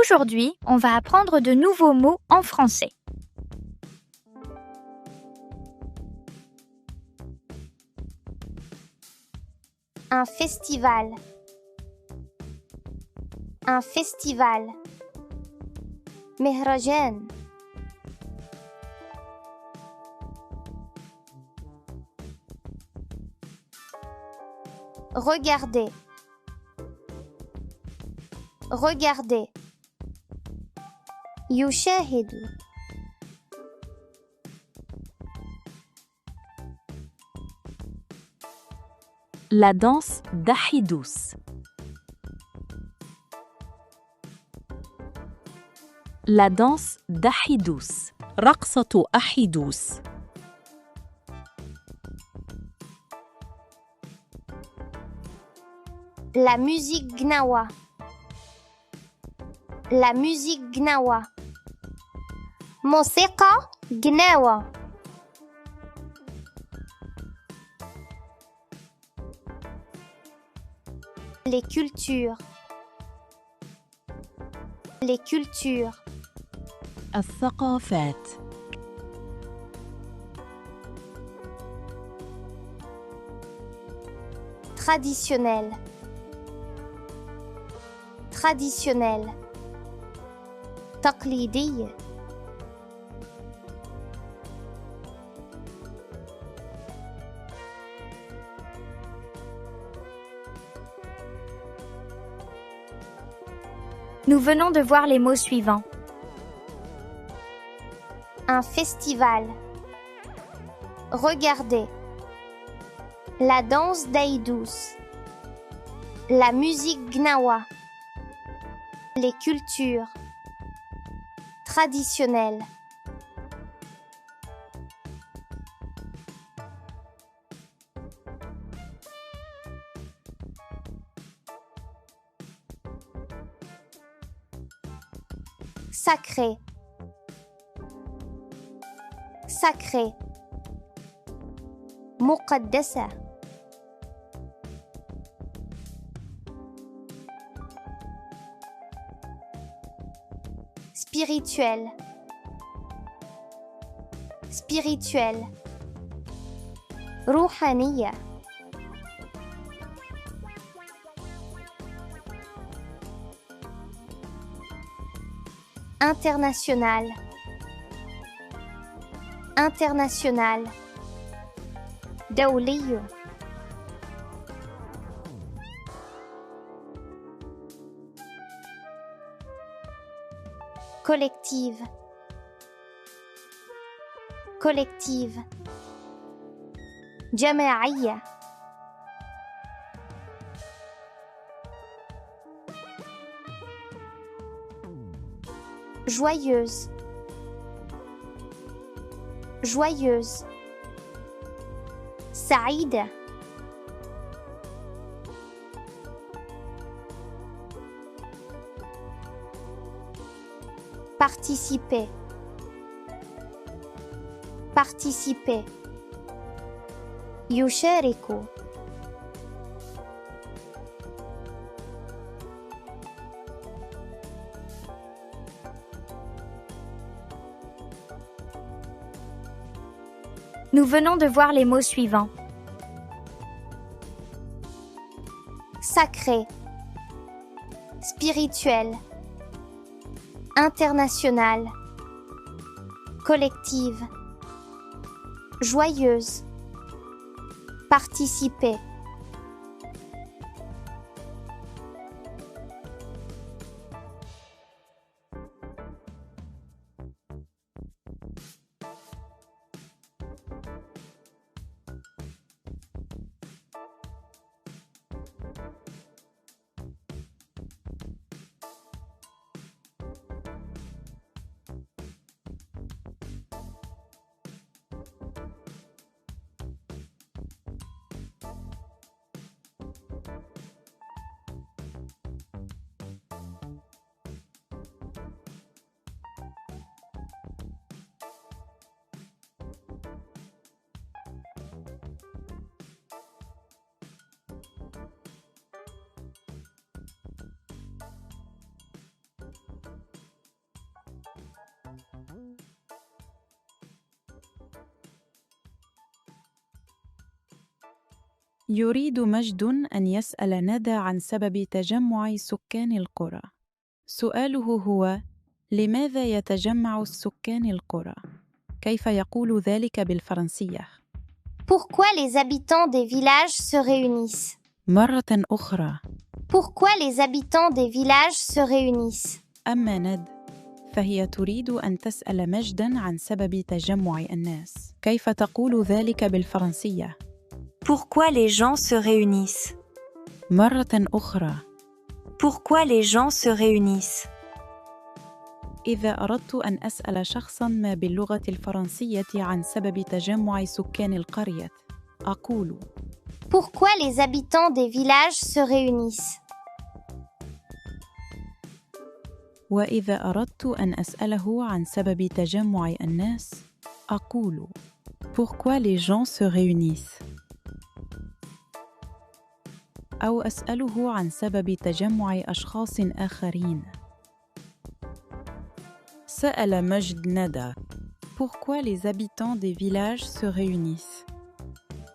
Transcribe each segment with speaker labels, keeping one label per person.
Speaker 1: Aujourd'hui, on va apprendre de nouveaux mots en français.
Speaker 2: Un festival. Un festival. مهرجان. Regardez. Regardez. يشاهد.
Speaker 3: La danse d'Ahidous. La danse d'Ahidous. رقصة أحيدوس.
Speaker 2: La musique gnawa. La musique gnawa. موسيقى gnawa. Les cultures. Les cultures.
Speaker 3: الثقافات.
Speaker 2: Traditionnel. Traditionnel. تقليدي.
Speaker 1: Nous venons de voir les mots suivants.
Speaker 2: Un festival. Regardez. La danse d'Ahidous. La musique gnawa. Les cultures. Traditionnelles. Sacré. Sacré. مقدسة. Spirituel. Spirituel. روحانية. International. International. دولي. Collective. Collective. جماعية. Joyeuse. Joyeuse. سعيدة. Participer. Participer. يشارك.
Speaker 1: Nous venons de voir les mots suivants.
Speaker 2: Sacré. Spirituel. International. Collective. Joyeuse. Participer.
Speaker 4: يريد مجد أن يسأل ندى عن سبب تجمع سكان القرى. سؤاله هو: لماذا يتجمع السكان القرى؟ كيف يقول ذلك بالفرنسية؟
Speaker 2: Pourquoi les habitants des villages se réunissent?
Speaker 4: مرة أخرى.
Speaker 2: Pourquoi les habitants des villages se réunissent?
Speaker 4: أما ند فهي تريد أن تسأل مجداً عن سبب تجمع الناس. كيف تقول ذلك بالفرنسية؟
Speaker 5: Pourquoi les gens se réunissent?
Speaker 4: مرة أخرى.
Speaker 5: Pourquoi les gens se réunissent?
Speaker 4: إذا أردت أن أسأل شخصاً ما باللغة الفرنسية عن سبب تجمع سكان القرية، أقول:
Speaker 2: Pourquoi les habitants des villages se réunissent?
Speaker 4: وإذا أردت أن أسأله عن سبب تجمع الناس، أقول: Pourquoi les gens se réunissent؟ أو أسأله عن سبب تجمع أشخاص آخرين. سأل مجد ندى: Pourquoi les habitants des villages se réunissent؟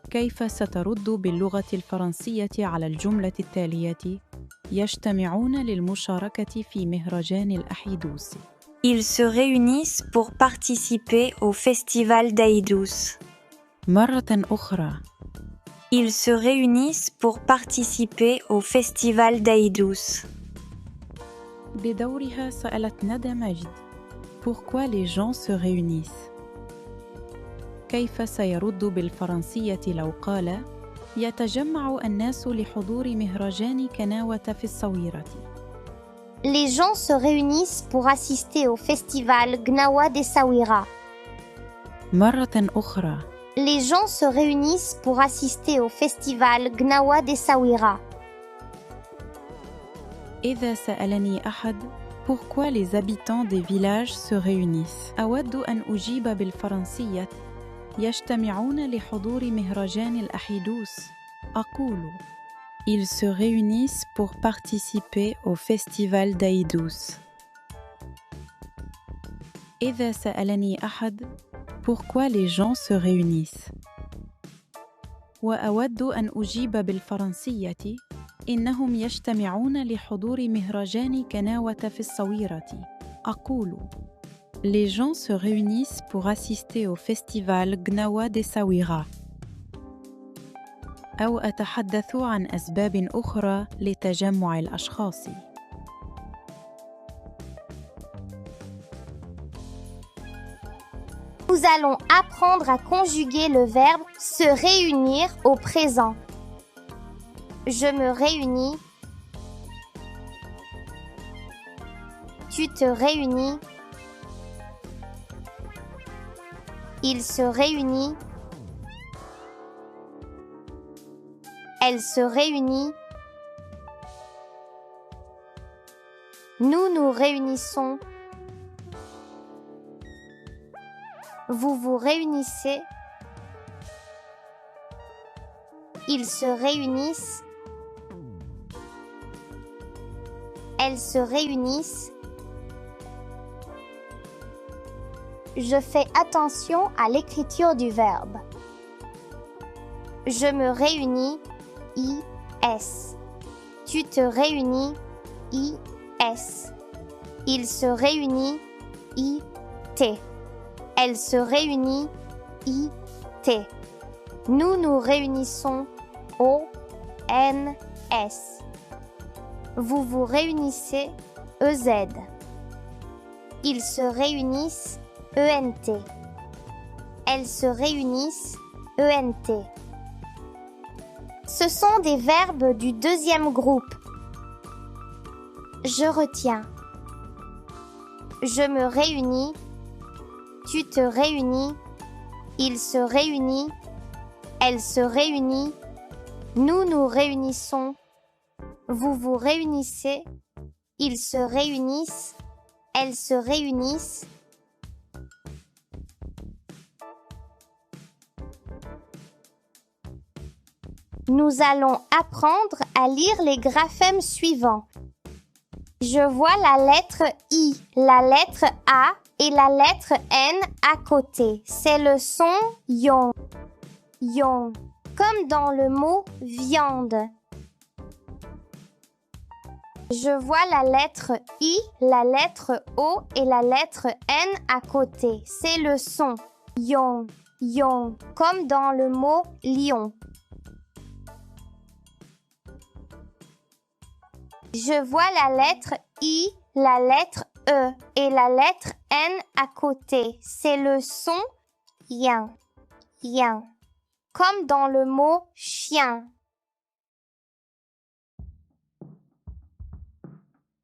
Speaker 4: كيف سترد باللغة الفرنسية على الجملة التالية: يجتمعون للمشاركة في مهرجان الأحيدوس؟
Speaker 5: Ils se réunissent pour participer au festival d'Aïdous.
Speaker 4: مرة أخرى.
Speaker 5: Ils se réunissent pour participer au festival d'Aïdous.
Speaker 4: بدورها سألت ندى مجد: Pourquoi les gens se réunissent؟ كيف سيرد بالفرنسية لو قال: يتجمع الناس لحضور مهرجان كناوة في الصويرة؟
Speaker 2: Les gens se réunissent pour assister au festival Gnawa d'Essaouira.
Speaker 4: مرة أخرى.
Speaker 2: Les gens se réunissent pour assister au festival Gnawa d'Essaouira.
Speaker 4: إذا سألني أحد: Pourquoi les habitants des villages se réunissent؟ أود أن أجيب بالفرنسية: يجتمعون لحضور مهرجان الأحيدوس. أقول: Ils se réunissent pour participer au festival d'Aïdous. إذا سألني أحد: Pourquoi les gens se réunissent؟ وأود أن أجيب بالفرنسية: إنهم يجتمعون لحضور مهرجان كناوة في الصويرة. أقول: Les gens se réunissent pour assister au festival Gnawa d'Essaouira. أو أتحدث عن أسباب أخرى لتجمع الأشخاص.
Speaker 2: Nous allons apprendre à conjuguer le verbe se réunir au présent. Je me réunis. Tu te réunis. Il se réunit. Elle se réunit. Nous nous réunissons. Vous vous réunissez. Ils se réunissent. Elles se réunissent. Je fais attention à l'écriture du verbe. Je me réunis. I-S. Tu te réunis. I-S. Il se réunit. I-T. Elle se réunit. I-T. Nous nous réunissons. O-N-S. Vous vous réunissez. E-Z. Ils se réunissent. E-N-T. Elles se réunissent. E-N-T. Ce sont des verbes du deuxième groupe. Je retiens. Je me réunis. Tu te réunis. Il se réunit. Elle se réunit. Nous nous réunissons. Vous vous réunissez. Ils se réunissent. Elles se réunissent. Nous allons apprendre à lire les graphèmes suivants. Je vois la lettre I, la lettre A et la lettre N à côté. C'est le son yon. Yon. Comme dans le mot viande. Je vois la lettre I, la lettre O et la lettre N à côté. C'est le son yon. Yon. Comme dans le mot lion. Je vois la lettre I, la lettre E et la lettre N à côté. C'est le son yin. Yin. Comme dans le mot chien.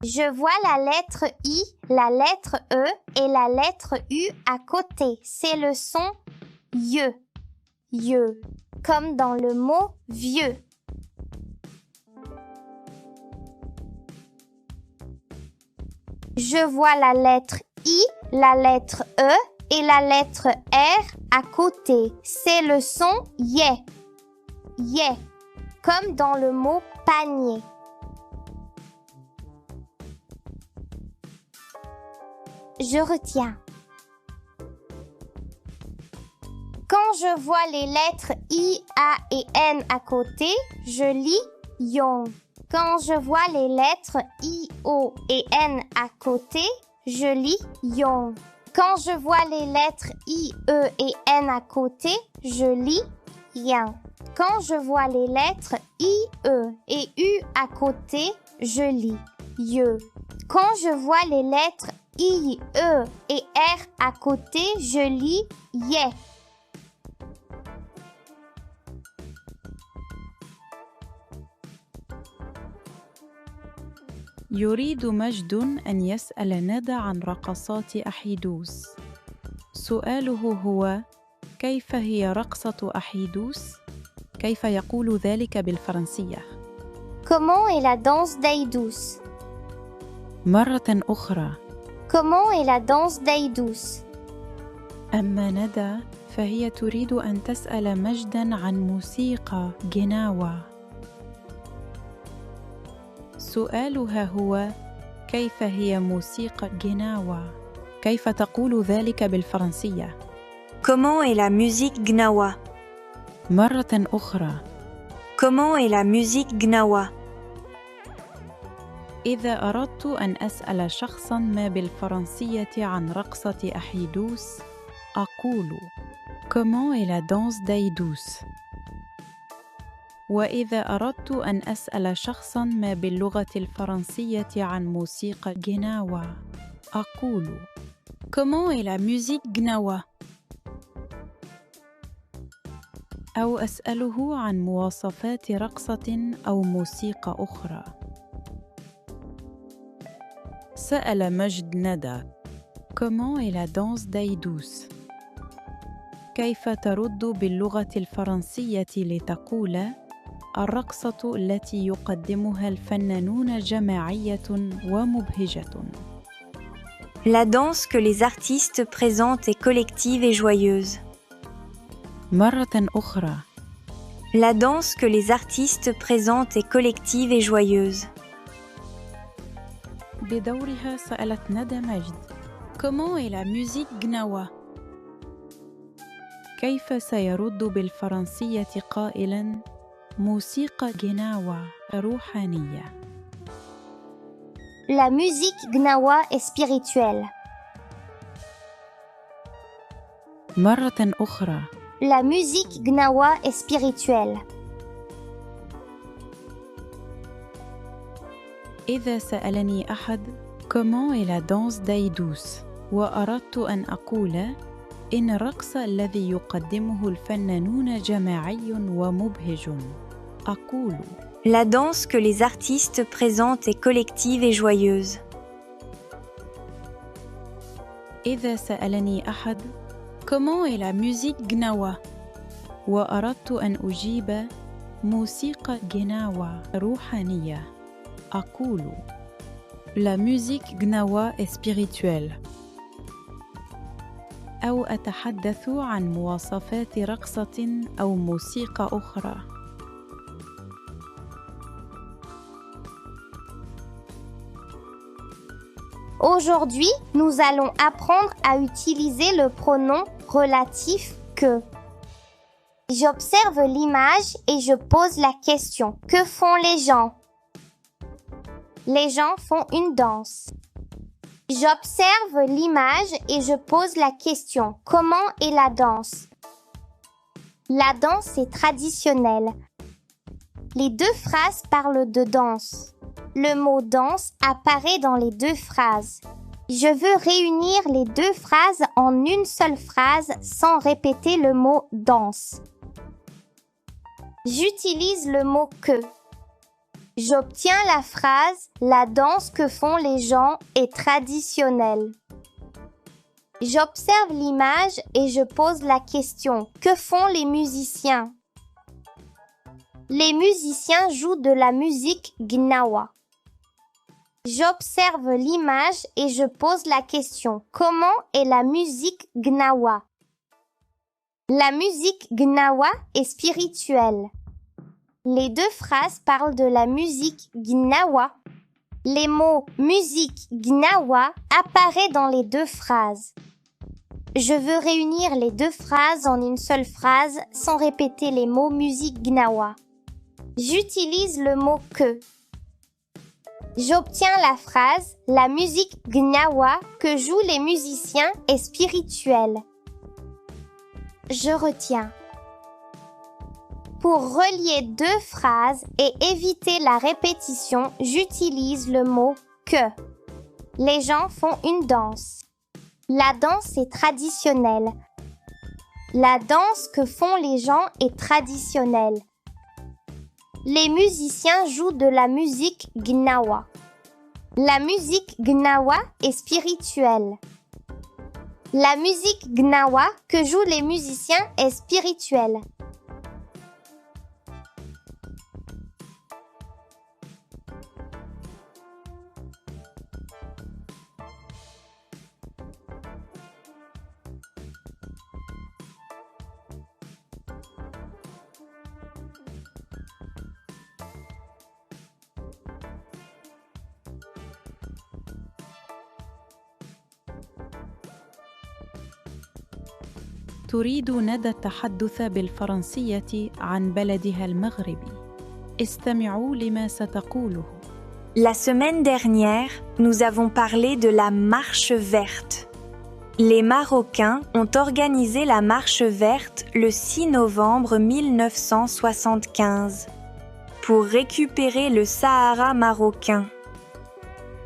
Speaker 2: Je vois la lettre I, la lettre E et la lettre U à côté. C'est le son yeux. Yeux. Comme dans le mot vieux. Je vois la lettre I, la lettre E et la lettre R à côté. C'est le son yé. Yé. Comme dans le mot panier. Je retiens. Quand je vois les lettres I, A et N à côté, je lis yon. Quand je vois les lettres I, O et N à côté, je lis yon. Quand je vois les lettres I, E et N à côté, je lis yin. Quand je vois les lettres I, E et U à côté, je lis yeux. Quand je vois les lettres I, E et R à côté, je lis yé.
Speaker 4: يريد مجد أن يسأل ندى عن رقصات أحيدوس. سؤاله هو: كيف هي رقصة أحيدوس؟ كيف يقول ذلك بالفرنسية؟
Speaker 2: Comment est la danse d'Aïdous?
Speaker 4: مرة أخرى.
Speaker 2: Comment est la danse d'Aïdous?
Speaker 4: أما ندى فهي تريد أن تسأل مجداً عن موسيقى جناوة. سؤالها هو: كيف هي موسيقى جناوة؟ كيف تقول ذلك بالفرنسية؟
Speaker 5: Comment est la musique gnawa?
Speaker 4: مرة أخرى.
Speaker 5: Comment est la musique gnawa?
Speaker 4: إذا أردت أن أسأل شخصاً ما بالفرنسية عن رقصة أحيدوس، أقول: Comment est la danse d'Aïdous؟ وإذا أردت أن أسأل شخصاً ما باللغة الفرنسية عن موسيقى جناوة، أقول: Comment est la musique gnawa؟ أو أسأله عن مواصفات رقصة أو موسيقى أخرى. سأل مجد ندى: Comment est la danse d'Aïdous؟ كيف ترد باللغة الفرنسية لتقول: الرقصة التي يقدمها الفنانون جماعية ومبهجة.
Speaker 5: La danse que les artistes présentent est collective et joyeuse.
Speaker 4: مرة أخرى.
Speaker 5: La danse que les artistes présentent est collective et joyeuse.
Speaker 4: بدورها سألت ندى مجد: Comment est la musique gnawa؟ كيف سيرد بالفرنسية قائلاً: موسيقى جناوة روحانية؟
Speaker 2: La musique gnawa est spirituelle.
Speaker 4: مرة أخرى.
Speaker 2: La musique gnawa est spirituelle.
Speaker 4: إذا سألني أحد: Comment est la danse d'Aïdous؟ وأردت أن أقول: إن الرقص الذي يقدمه الفنانون جماعي ومبهج، أقول:
Speaker 5: La danse que les artistes présentent est collective et joyeuse.
Speaker 4: إذا سألني أحد: Comment est la musique gnawa؟ وأردت أن أجيب: موسيقى جناوة روحانية، أقول: La musique gnawa est spirituelle. أو أتحدث عن مواصفات رقصة أو موسيقى أخرى.
Speaker 2: Aujourd'hui, nous allons apprendre à utiliser le pronom relatif que. J'observe l'image et je pose la question. Que font les gens? Les gens font une danse. J'observe l'image et je pose la question. Comment est la danse? La danse est traditionnelle. Les deux phrases parlent de danse. Le mot danse apparaît dans les deux phrases. Je veux réunir les deux phrases en une seule phrase sans répéter le mot danse. J'utilise le mot que. J'obtiens la phrase « La danse que font les gens est traditionnelle ». J'observe l'image et je pose la question « Que font les musiciens ?» Les musiciens jouent de la musique gnawa. J'observe l'image et je pose la question « Comment est la musique gnawa ?» La musique gnawa est spirituelle. Les deux phrases parlent de la musique gnawa. Les mots « musique gnawa » apparaissent dans les deux phrases. Je veux réunir les deux phrases en une seule phrase sans répéter les mots « musique gnawa ». J'utilise le mot « que ». J'obtiens la phrase « La musique gnawa que jouent les musiciens est spirituelle ». Je retiens. Pour relier deux phrases et éviter la répétition, j'utilise le mot « que ». Les gens font une danse. La danse est traditionnelle. La danse que font les gens est traditionnelle. Les musiciens jouent de la musique gnawa. La musique gnawa est spirituelle. La musique gnawa que jouent les musiciens est spirituelle.
Speaker 4: تريد ندى التحدث بالفرنسية عن بلدها المغربي. استمعوا لما ستقوله.
Speaker 5: La semaine dernière, nous avons parlé de la marche verte. Les Marocains ont organisé la marche verte le 6 novembre 1975 pour récupérer le Sahara marocain.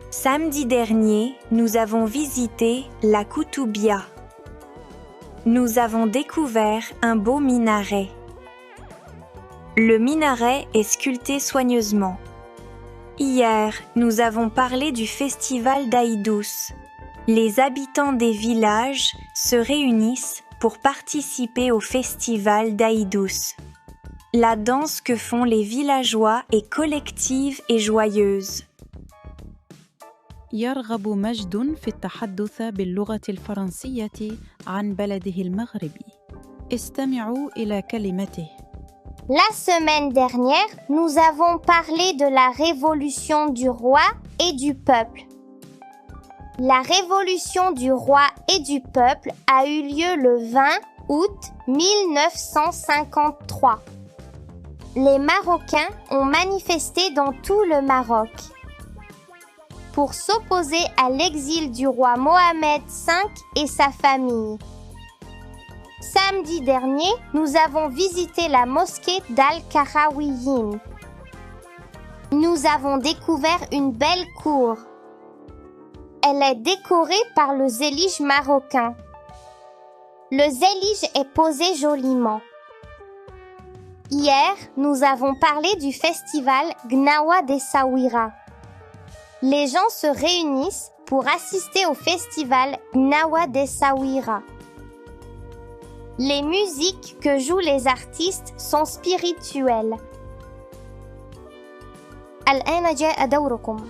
Speaker 5: Samedi dernier, nous avons visité la Koutoubia. Nous avons découvert un beau minaret. Le minaret est sculpté soigneusement. Hier, nous avons parlé du festival d'Aïdous. Les habitants des villages se réunissent pour participer au festival d'Aïdous. La danse que font les villageois est collective et joyeuse.
Speaker 4: يرغب مجد في التحدث باللغة الفرنسية عن بلده المغربي. استمعوا إلى كلمته.
Speaker 2: La semaine dernière, nous avons parlé de la révolution du roi et du peuple. La révolution du roi et du peuple a eu lieu le 20 août 1953. Les Marocains ont manifesté dans tout le Maroc pour s'opposer à l'exil du roi Mohamed V et sa famille. Samedi dernier, nous avons visité la mosquée d'Al-Karawiyin. Nous avons découvert une belle cour. Elle est décorée par le zélige marocain. Le zélige est posé joliment. Hier, nous avons parlé du festival Gnawa d'Essaouira. Les gens se réunissent pour assister au festival Gnawa d'Essaouira. Les musiques que jouent les artistes sont spirituelles. الآن جاء دوركم.